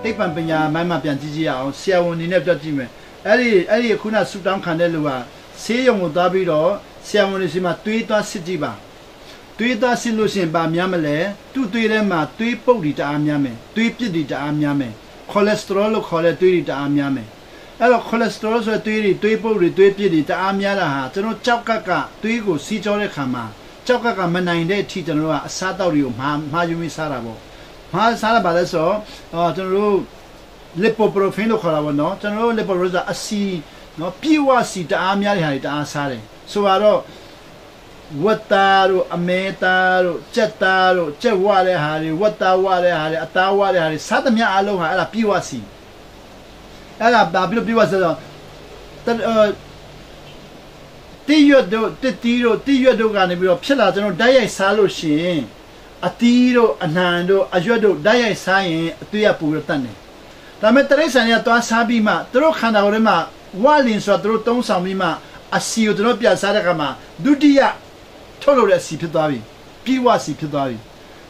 တိတ်ပံပညာမိုင်းမှပြန်ကြည့်ကြရအောင်ဆရာဝန်နေနဲ့ပြောကြည့်မယ်အဲ့ဒီခုနဆူတောင်းခံတဲ့လူကဆေးရုံကိုသွားပြီးတော့ဆရာဝန်တွေစီမှာတွေးသွားစစ်ကြည့်ပါတွေးသွားစစ်လို့ရှိရင်ဗာများမလဲသူ့တွေးထဲမှာတွေးပုတ်တွေတအားများမယ်တွေးပြစ်တွေတအားများမယ်ကိုလက်စတရောလို့ခေါ်တဲ့တွေးတွေတအားများမယ်အဲ့တော့ကိုလက်စတရောဆိုတဲ့တွေးပုတ်တွေတွေးပြစ်တွေတအားများတာဟာကျွန်တော်ကြောက်ကကတွေးကိုစီးကြောတဲ့ခါမှာကြောက်ကမနိုင်တဲ့အထိကျွန်တော်တို့ကအစားတောက်တွေကိုမှာယူမိစားတာပေါ့မှာစားတာပါလဲဆိုတော့ကျွန်တော်တို့ lipoprotein လို့ခေါ်တာပေါ့နော်ကျွန်တော်တို့ lipoprotein အစီနော်ပြေဝစီတအားများတဲ့ဟာတွေတအားစားတယ်ဆိုတော့ဝတ်သားတို့အမဲသားတို့ကြက်သားတို့ကြက်ဝတဲ့ဟာတွေဝတ်သားဝတဲ့ဟာတွေအသားဝတဲ့ဟာတွေစားသမျှအလုံးဟာအဲ့ဒါပြေဝစီအဲ့ဒါဘာဖြစ်လို့ပြေဝစီဆိုတော့တိရွတ်တို့တိရွတ်တို့ကနေပြီးတော့ဖြစ်လာကျွန်တော်ဓာတ်ရိုက်စားလို့ရှိရင်အတီးတို့အနှံတို့အရွက်တို့ဓာတ်ရိုက်စားရင်အသွေးရပူရတတ်တယ်ဒါပေမဲ့တရိษံတွေကသွားစားပြီးမှသူတို့ခန္ဓာကိုယ်ထဲမှာဝါလင်ဆိုတော့သူတို့သုံးဆောင်ပြီးမှအစီကိုသူတို့ပြစားတဲ့အခါမှာဒုတိယထုတ်လို့တဲ့အစီဖြစ်သွားပြီပြေဝစီဖြစ်သွားပြီ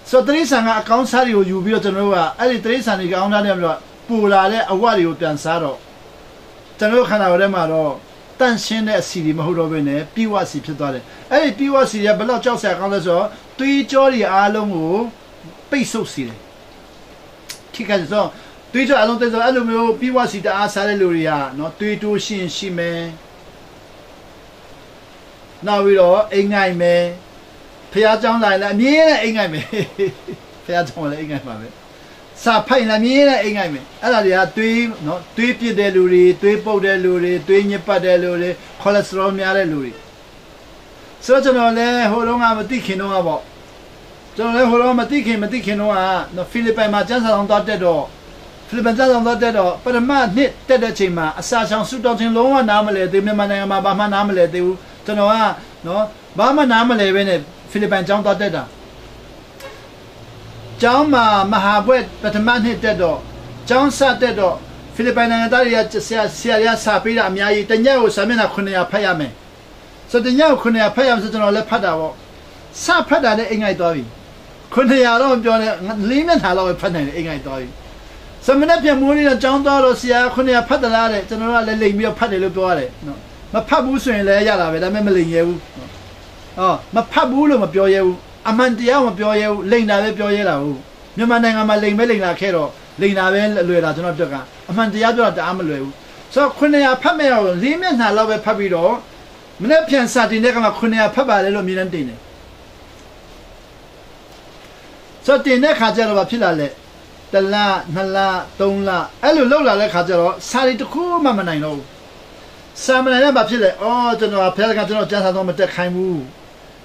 ဆိုတော့တရိษံကအကောင်းစားတွေကိုယူပြီးတော့ကျွန်တော်တို့ကအဲ့ဒီတရိษံတွေကောင်းစားတယ်ပြီးတော့ပူလာတဲ့အဝတွေကိုပြန်စားတော့ကျွန်တော်တို့ခန္ဓာကိုယ်ထဲမှာတော့တန့်ရှင်းတဲ့အစီတွေမဟုတ်တော့ဘဲနဲ့ပြေဝစီဖြစ်သွားတယ်အဲ့ဒီပြေဝစီကဘယ်လောက်ကြောက်စရာကောင်းလဲဆိုတော့သွေးကြောတွေအားလုံးကိုပိတ်ဆို့စေတယ်ထိခိုက်ဆိုသွေးကြောအလုံးသိဆိုအဲ့လိုမျိုးပြေဝစီတအားစားတဲ့လူတွေကနော်သွေးတိုးရှိမယ်နောက်ပြီးတော့အိမ်ငိုက်မယ်ဖះเจ้าလာလည်းအမြဲတမ်းအိမ်ငိုက်မယ်ဖះเจ้าလည်းအိမ်ငိုက်ပါပဲစာဖိုက်လည်းအမြဲတမ်းအိမ်ငိုက်မယ်အဲ့ဒါတွေကသွေးနော်သွေးပြစ်တဲ့လူတွေသွေးပုတ်တဲ့လူတွေသွေးညစ်ပတ်တဲ့လူတွေကိုလက်စတရောများတဲ့လူတွေဆိုတော့ကျွန်တော်လည်းဟိုတုန်းကမသိခင်တုန်းကပေါ့ကျွန်တော်လည်းဟိုတုန်းကမသိခင်တုန်းကနော်ဖိလစ်ပိုင်မှာကျန်းစာဆောင်သွားတက်တော့ဖိလစ်ပိုင်ကျန်းစာဆောင်သွားတက်တော့ပထမနှစ်တက်တဲ့ချိန်မှာအစာချောင်ဆူတောင်းချင်းလုံးဝနားမလဲသေးမြန်မာနိုင်ငံမှာဘာမှနားမလဲသေးဘူးကျွန်တော်ကနော်ဘာမှနားမလဲပဲနဲ့ဖိလစ်ပိုင်ကျောင်းသွားတက်တာကျောင်းမှာမဟာဘွဲ့ပထမနှစ်တက်တော့ကျောင်းစတက်တော့ဖိလစ်ပိုင်နိုင်ငံသားတွေကဆရာရစာပေးတာအများကြီးတညကိုစာမျက်နှာ900ဖတ်ရမယ်ဆိုတော့တညကို900ဖတ်ရမယ်ဆိုကျွန်တော်လည်းဖတ်တာပေါ့စဖတ်တာနဲ့အိမ်ငိုက်သွားပြီ900တော့ပြောတယ်4မျက်နှာလောက်ပဲဖတ်နိုင်တယ်အိမ်ငိုက်သွားပြီစမနေ့ပြန်မိုးနေတဲ့ကျောင်းသားတော့ဆရာ900ဖတ်သလားတဲ့ကျွန်တော်ကလည်းလိမ်ပြီးတော့ဖတ်တယ်လို့ပြောရတယ်နော်မဖတ်ဘူးဆိုရင်လည်းရတာပဲဒါပေမဲ့မလိမ်ရဲဘူးမဖတ်ဘူးလို့မပြောရဲဘူးအမှန်တရားမပြောရဲဘူးလိမ်တာပဲပြောရဲတာဟုတ်မြန်မာနိုင်ငံမှာလိမ်လာခဲ့တော့လိမ်တာပဲလွယ်တာကျွန်တော်ပြောကအမှန်တရားပြောတာတအားမလွယ်ဘူးဆိုတော့900ဖတ်မဲ့အောင်4မျက်နှာလောက်ပဲဖတ်ပြီးတော့မနေ့ပြန်စာတင်တဲ့ကမှ900ဖတ်ပါလေလို့အမြင်နဲ့တင်တယ်ဆိုတော့တင်တဲ့ခါကျတော့ဘာဖြစ်လာလဲ1လ2လ3လအဲ့လိုလောက်လာတဲ့ခါကျတော့စာရီတစ်ခုမှမနိုင်တော့ဘူးစာမနိုင်တဲ့ဘာဖြစ်လဲကျွန်တော်ဖះကကျွန်တော်ကျန်းစာတော့မတက်ခိုင်းဘူ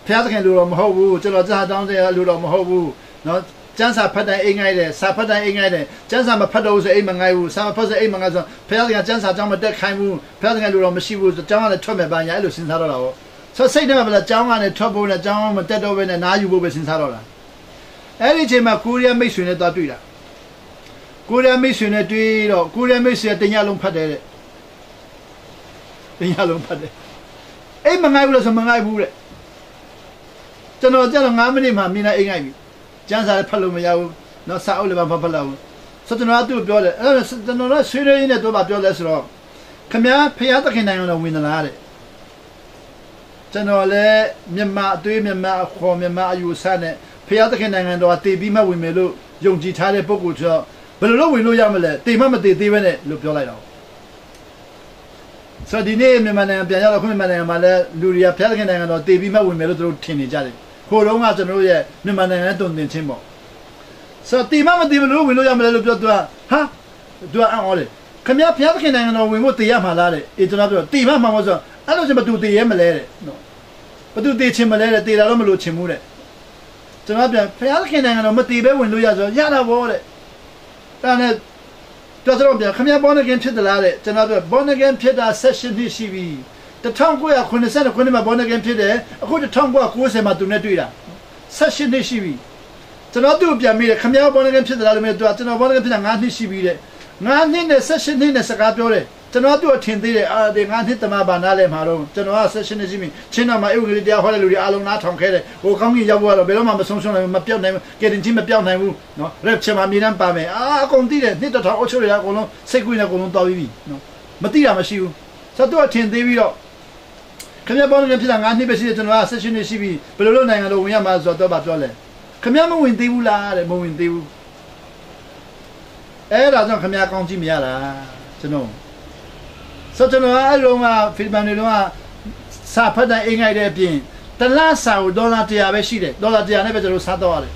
းဖះကလူတော့မဟုတ်ဘူးကျွန်တော်ကျန်းစာတောင်းတဲ့လူတော့မဟုတ်ဘူးเนาะကျန်းစာဖတ်တိုင်းအိမ်ငိုက်တယ်စာဖတ်တိုင်းအိမ်ငိုက်တယ်ကျန်းစာမဖတ်တော့ဆိုအိမ်မငိုက်ဘူးစာမဖတ်ဆိုအိမ်မငိုက်ဆိုဖះကကျန်းစာတောင်းမတက်ခိုင်းဘူးဖះကလူတော့မရှိဘူးကျောင်းကလည်းထွက်မဲ့ပန်းရအဲ့လိုစဉ်းစားတော့တာပေါ့ဆိုစိတ်ထဲမှာဗလားကျောင်းကနေထွက်ဖို့နဲ့ကျောင်းမတက်တော့ဘဲနဲ့နားယူဖို့ပဲစဉ်းစားတော့တာအဲ့ဒီအချိန်မှာကိုရီးယားမိတ်ဆွေနဲ့သွားတွေ့တာကိုရီးယားမိတ်ဆွေနဲ့တွေ့တော့ကိုရီးယားမိတ်ဆွေတညလုံးဖတ်တယ်တဲ့တင်ရလုံးဖတ်တယ်အိမ်မငိုက်ဘူးလို့ဆိုမငိုက်ဘူးတဲ့ကျွန်တော်ကျတော့9မိနစ်မှမြင်လိုက်အိမ်ငိုက်ပြီကျန်းစာလည်းဖတ်လို့မရဘူးเนาะစာအုပ်လည်းမဖတ်လို့ဆိုတော့ကျွန်တော်ကသူ့ပြောတယ်အဲ့တော့ကျွန်တော်ကဆွေးနွေးရင်းနဲ့တော့ပြောလဲဆိုတော့ခမည်းဖះသခင်နိုင်ငံတော်ဝင်လာတဲ့ကျွန်တော်လည်းမြန်မာအသွေးမြန်မာအခေါ်မြန်မာအယူဆနဲ့ဖះသခင်နိုင်ငံတော်ကတည်ပြီးမှဝင်မယ်လို့ယုံကြည်ထားတဲ့ပုဂ္ဂိုလ်ဆိုတော့ဘယ်လိုလုပ်ဝင်လို့ရမလဲတည်မှမတည်သေးပဲနဲ့လို့ပြောလိုက်တော့ဆိုတော့ဒီနေ့မြန်မာနိုင်ငံပြန်ရောက်တော့ခုမြန်မာနိုင်ငံမှာလည်းလူတွေကဖျားသခင်နိုင်ငံတော်တည်ပြီးမှဝင်မယ်လို့သူတို့ထင်နေကြတယ်ဟိုတုန်းကကျွန်တော်တို့ရဲ့မြန်မာနိုင်ငံနဲ့တုံ့တင်ချင်းပေါ့ဆိုတော့တည်မှမတည်မလို့ဝင်လို့ရမလဲလို့ပြောသူကသူကအံ့ဩတယ်ခင်ဗျားဖျားသခင်နိုင်ငံတော်ဝင်ဖို့တည်ရမှာလားတဲ့ကျွန်တော်ပြောတည်မှမှာမဟုတ်ဆိုအဲ့လိုဆိုဘသူတည်ရဲမလဲတဲ့နော်ဘသူတည်ချင်းမလဲတဲ့တည်တာတော့မလို့ချင်ဘူးတဲ့ကျွန်တော်ပြန်ဖျားသခင်နိုင်ငံတော်မတည်ပဲဝင်လို့ရဆိုရတာပေါ့တဲ့ဒါနဲ့တော်တော်ပြန်ခမရဘောနဂန်ဖြစ်တယ်လားတဲ့ကျွန်တော်ပြောဘောနဂန်ဖြစ်တာ16နှစ်ရှိပြီ1989ခုနှစ်မှာဘောနဂန်ဖြစ်တယ်အခု1990မှာသူနဲ့တွေ့တာ16နှစ်ရှိပြီကျွန်တော်သူ့ပြန်မိတယ်ခမရဘောနဂန်ဖြစ်တယ်လားလို့မေးတော့ကျွန်တော်ဘောနဂန်ဖြစ်တာ9နှစ်ရှိပြီတဲ့9နှစ်နဲ့16နှစ်နဲ့စကားပြောတယ် ကျွန်တော်တို့ထင်သေးတယ်ဒီငါနှစ်တမဘာနားလဲမှာတော့ကျွန်တော်ကဆက်ရှင်နေစီမင်းချင်းတော်မှာအုပ်ကလေးတရားဟောတဲ့လူတွေအားလုံးနားထောင်ခဲ့တယ်ဟိုကောင်းကြီးရောက်သွားတော့ဘယ်တော့မှမဆုံးရှုံးနိုင်ဘူးမပြောက်နိုင်ဘူးကဲတင်ချင်းမပြောက်နိုင်ဘူးနော်ရက်ချင်မှအမြင်တမ်းပါမယ်အကုန်သိတယ်နှစ်တစ်ထောင်အုပ်ချုပ်ရအကုန်လုံးစိတ်ကူးနေအကုန်လုံးတော်ပြီးနော်မသိတာမရှိဘူးဆိုတော့ထင်သေးပြီးတော့ခင်ဗျားပေါင်းနေဖြစ်တာငါနှစ်ပဲရှိတယ်ကျွန်တော်ကဆက်ရှင်နေရှိပြီးဘယ်လိုလုပ်နိုင်ငံလို့ဝင်ရမှာဆိုတော့ပြောလဲခင်ဗျားမဝင်သေးဘူးလားတဲ့မဝင်သေးဘူးအဲ့ဒါကြောင့်ခင်ဗျားကောင်းကြည့်မရတာကျွန်တော်ဆိုကျွန်တော်အဲ့လိုမှဖိလစ်ပိုင်တွေလုံးကစာဖတ်တဲ့အင်္ဂိုက်တဲ့အပြင်တလားစာကို$100ပဲရှိတယ်$100နဲ့ပဲကျွန်တော်စားတော့ရတယ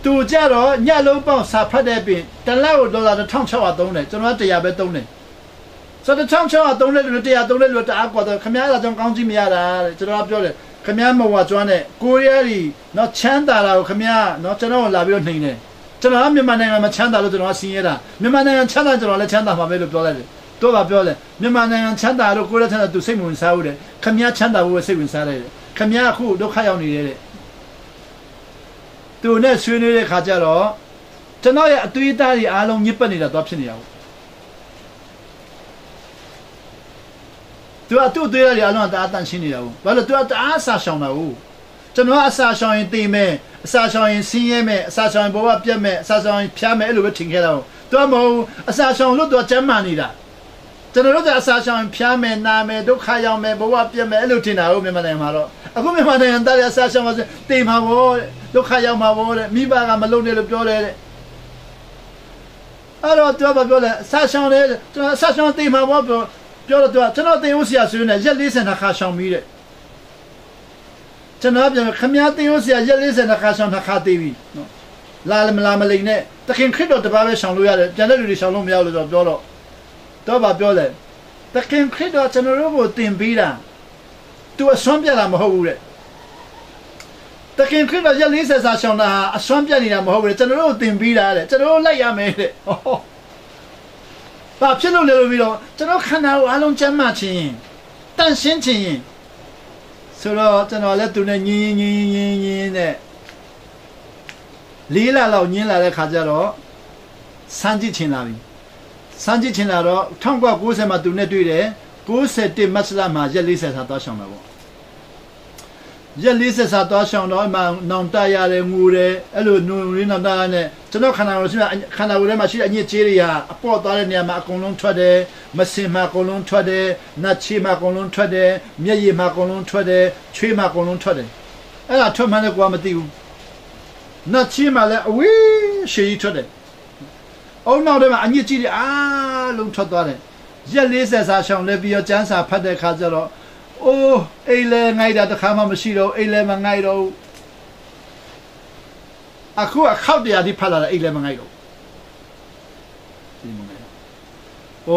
်သူကြတော့ညလုံးပေါင်းစာဖတ်တဲ့အပြင်တလားကို$1600သုံးတယ်ကျွန်တော်က100ပဲသုံးတယ်ဆိုတော့1600သုံးတဲ့လူ100သုံးတဲ့လူတအားกว่าတော့ခင်ဗျားကကြောင့်ကောင်းကြည့်မရတာတဲ့ကျွန်တော်ပြောတယ်ခင်ဗျားမဝါကျွမ်းတဲ့ကိုရီးယားကြီးနော်ချမ်းသာတာကိုခင်ဗျားနော်ကျွန်တော်လာပြီးတော့နှိမ်တယ်ကျွန်တော်ကမြန်မာနိုင်ငံမှာချမ်းသာလို့ကျွန်တော်ကဆင်းရဲတာမြန်မာနိုင်ငံချမ်းသာကျွန်တော်လည်းချမ်းသာမှာပဲလို့ပြောလိုက်တယ်တော့ကပြောတယ်မြန်မာနိုင်ငံချမ်းသာလို့ကိုယ်လည်းချမ်းသာသူစိတ်ဝင်စားဘူးတဲ့ခင်ဗျားချမ်းသာဖို့ပဲစိတ်ဝင်စားလိုက်တယ်ခင်ဗျားအခုဒုက္ခရောက်နေတယ်တဲ့သူနဲ့ဆွေးနွေးတဲ့ခါကျတော့ကျွန်တော်ရဲ့အသွေးသားတွေအားလုံးညစ်ပတ်နေတာတော့ဖြစ်နေတာပေါ့သူကသူ့သွေးသားတွေအားလုံးတအားတန်ရှင်းနေတာဘူးဘာလို့သူကတအားအစာရှောင်တာဘူးကျွန်တော်အစာရှောင်ရင်တေးမယ်အစာရှောင်ရင်ဆင်းရဲမယ်အစာရှောင်ရင်ဘဝပြတ်မယ်အစာရှောင်ရင်ဖျားမယ်အဲ့လိုပဲထင်ခဲ့တာဘူးသူကမဟုတ်အစာရှောင်လို့သူကကျမ်းမာနေတာကျွန်တော်တို့ကအစာရှောင်ရင်ဖျားမယ်နာမယ်ဒုက္ခရောက်မယ်ဘဝပြတ်မယ်အဲ့လိုထင်တာဟုတ်မြန်မာနိုင်ငံမှာတော့အခုမြန်မာနိုင်ငံသားတွေအစာရှောင်ပါစေတေးမှာပေါ့ဒုက္ခရောက်မှာပေါ့တဲ့မိဘကမလုံနဲ့လို့ပြောတယ်တဲ့အဲ့တော့သူကပြောတယ်အစာရှောင်တယ်ကျွန်တော်အစာရှောင်တေးမှာပေါ့ပြောတော့သူကကျွန်တော်တေးဦးဆရာဆိုရင်ရက်40ခါရှောင်ပြီးတဲ့ကျွန်တော်ပြန်ခမည်းတေးဦးဆရာရက်40ခါရှောင်ခါသေးပြီနော်လာမလိန်နဲ့တခင်ခရစ်တော်တပါးပဲရှောင်လို့ရတယ်ပြန်တဲ့လူတွေရှောင်လို့မရလို့ပြောတော့ဗာပြောတယ်တခင်ခရစ်တော်ကျွန်တော်တို့ကိုတင်ပေးတာသူအစွမ်းပြတာမဟုတ်ဘူးတဲ့တခင်ခရစ်တော်ရက်40စာရှောင်တာအစွမ်းပြနေတာမဟုတ်ဘူးတဲ့ကျွန်တော်တို့တင်ပေးတာတဲ့ကျွန်တော်တို့လိုက်ရမယ်တဲ့ဘာဖြစ်လို့လဲလို့ပြီးတော့ကျွန်တော်ခန္ဓာကိုအားလုံးကျမ်းမာခြင်းတန့်ရှင်းခြင်းဆိုတော့ကျွန်တော်လည်းသူနဲ့ညင်းနဲ့လေးလလောက်ညင်းလာတဲ့ခါကျတော့စမ်းကြည့်ချင်လာပြီစမ်းကြည့်ချင်လာတော့1990မှာသူနဲ့တွေ့တယ်91မတ်လမှာရက်40စာသွားရှောင်တာပေါ့ရက်40စာသွားရှောင်တော့အမှနောင်တရတယ်ငူတယ်အဲ့လိုနုံရင်းနောင်တရနဲ့ကျွန်တော်ခန္ဓာကိုယ်ထဲမှာရှိတဲ့အညစ်အကြေးတွေကအပေါ့သွားတဲ့နေရာမှာအကုန်လုံးထွက်တယ်မစင်မှာအကုန်လုံးထွက်တယ်နတ်ချီမှာအကုန်လုံးထွက်တယ်မျက်ရည်မှာအကုန်လုံးထွက်တယ်ချွေးမှာအကုန်လုံးထွက်တယ်အဲ့ဒါထွက်မှန်းလည်းကိုယ်ကမသိဘူးနတ်ချီမှာလည်းအဝေးရှည်ကြီးထွက်တယ်အုံနောက်ထဲမှာအညစ်အကြေးတွေအားလုံးထွက်သွားတယ်ရက်40စာရှောင်လဲပြီးတော့ကျန်းစာဖတ်တဲ့ခါကျတော့အိုးအိမ်လဲငိုက်တာတခါမှမရှိတော့အိမ်လဲမငိုက်တော့အခုအခောက်တရားဒီဖတ်လာတာအိမ်လဲမငိုက်တော့ဒီမငိုက်အို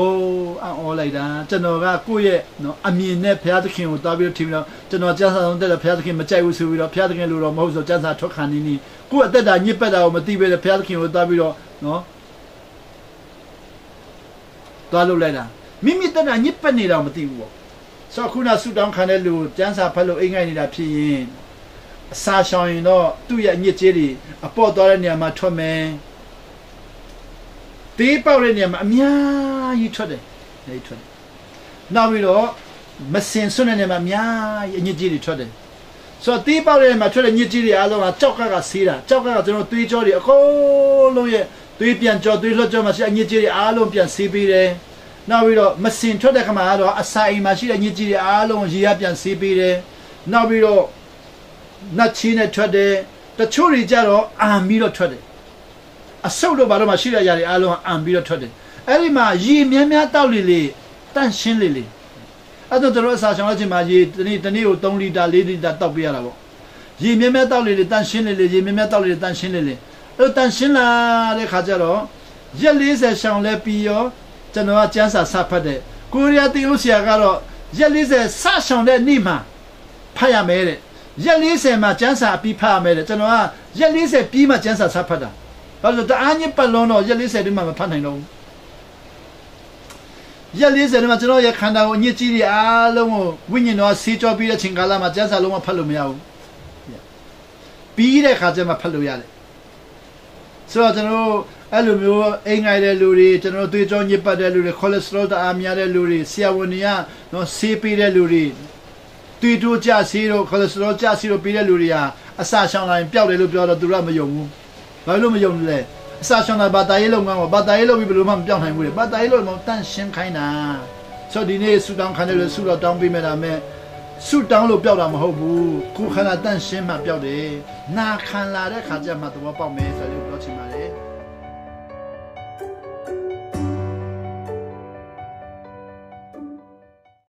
းအော်လိုက်တာကျွန်တော်ကကိုယ့်ရဲ့နော်အမြင်နဲ့ဘုရားသခင်ကိုတောင်းပြီးထင်ပြီးတော့ကျွန်တော်ကျန်းစာဆုံးတက်တယ်ဘုရားသခင်မကြိုက်ဘူးဆိုပြီးတော့ဘုရားသခင်လိုတော့မဟုတ်ဆိုကျန်းစာထွက်ခါနေနေကိုယ့်အသက်တာညစ်ပတ်တာကိုမသိပဲဘုရားသခင်ကိုတောင်းပြီးတော့နော်သွားလို့လိုက်တာမိမိတက်တာညစ်ပတ်နေတာမသိဘူးပေါ့ဆိုခုနဆူတောင်းခံတဲ့လူကျန်းစာဖတ်လို့အိမ်ငိုက်နေတာဖြစ်ရင်အစာရှောင်ရင်တော့သူ့ရဲ့ညစ်ကြေးတွေအပေါ့သွားတဲ့နေရာမှာထွက်မယ်တေးပေါက်တဲ့နေရာမှာအများကြီးထွက်တယ်နေထွက်တယ်နောက်ပြီးတော့မစင်စွန်းတဲ့နေရာမှာအများကြီးအညစ်ကြေးတွေထွက်တယ်ဆိုတော့တေးပေါက်တဲ့နေရာမှာထွက်တဲ့ညစ်ကြေးတွေအားလုံးကကြောက်ကဆေးတာကြောက်ကကျွန်တော်သွေးကြောတွေအကုန်လုံးရဲ့သွေးပြန်ကြောသွေးလွှတ်ကြောမှာရှိအညစ်ကြေးတွေအားလုံးပြန်ဆေးပေးတယ်နောက်ပြီးတော့မစင်ထွက်တဲ့ခါမှာတော့အစာအိမ်မှာရှိတဲ့ညစ်ကြေးတွေအားလုံးရေရပြန်ဆေးပေးတယ်နောက်ပြီးတော့နတ်ချီနဲ့ထွက်တယ်တချို့တွေကြတော့အာမပြီးတော့ထွက်တယ်အဆုပ်တော့ဘာလို့မှရှိတဲ့အရာတွေအားလုံးအာမပြီးတော့ထွက်တယ်အဲ့ဒီမှာရေများများတောက်လေတန့်ရှင်းလေအဲ့တော့တို့အစာရှောင်လို့ချင်းမှာရေတနေ့ကို3လီတာ4လီတာတောက်ပေးရတာပေါ့ရေများများတောက်လေတန့်ရှင်းလေရေများများတောက်လေတန့်ရှင်းလေအဲ့တန့်ရှင်းလာတဲ့ခါကျတော့ရက်40ရှောင်လဲပြီးရောကျွန်တော်ကကျန်းစာစဖတ်တယ်ကိုရီးယားတီအိုဆရာကတော့ရက်40စရှောင်တဲ့နေ့မှာဖတ်ရမယ်တဲ့ရက်40မှာကျန်းစာပြီးဖတ်ရမယ်တဲ့ကျွန်တော်ကရက်40ပြီးမှကျန်းစာစဖတ်တာဘာလို့တအားညစ်ပတ်လုံးတော့ရက်40ဒီမှာမဖတ်နိုင်တော့ဘူးရက်40ဒီမှာကျွန်တော်ရဲ့ခန္ဓာကိုညစ်ကြေးတွေအားလုံးကိုဝိညာဉ်တော်ဆေးကြောပြီးတဲ့ချိန်ကာလမှာကျန်းစာလုံးဝဖတ်လို့မရဘူးပြီးတဲ့ခါကျမှဖတ်လို့ရတယ်ဆိုတော့ကျွန်တော် အဲ့လိုမျိုးအိမ်ငိုင်တဲ့လူတွေကျွန်တော်တို့သွေးကြောညစ်ပတ်တဲ့လူတွေ cholesterol တအားများတဲ့လူတွေဆရာဝန်တွေကနော်ဆေးပေးတဲ့လူတွေသွေးတိုးကျဆေးတို့ cholesterol ကျဆေးတို့ပေးတဲ့လူတွေဟာအစာရှောင်လာရင်ပျောက်တယ်လို့ပြောတော့သူတို့ကမယုံဘူးဘာလို့မယုံလဲအစာရှောင်တာဘာတာရေးလုပ်ငန်းကိုဘာတာရေးလုပ်ပြီးဘယ်လိုမှမပျောက်နိုင်ဘူးလေဘာတာရေးလုပ်မှတန့်ရှင်းခိုင်းတာဆိုဒီနေ့ဆူတောင်းခံတယ်လို့ဆူတော့တောင်းပေးမယ်ဒါမဲ့ဆူတောင်းလို့ပျောက်တာမဟုတ်ဘူးကိုယ်ခန္ဓာတန့်ရှင်းမှပျောက်တယ်နာခံလာတဲ့ခါကျမှသဘောပေါက်မယ်ဆိုလို့ပြောချင်ပါတယ်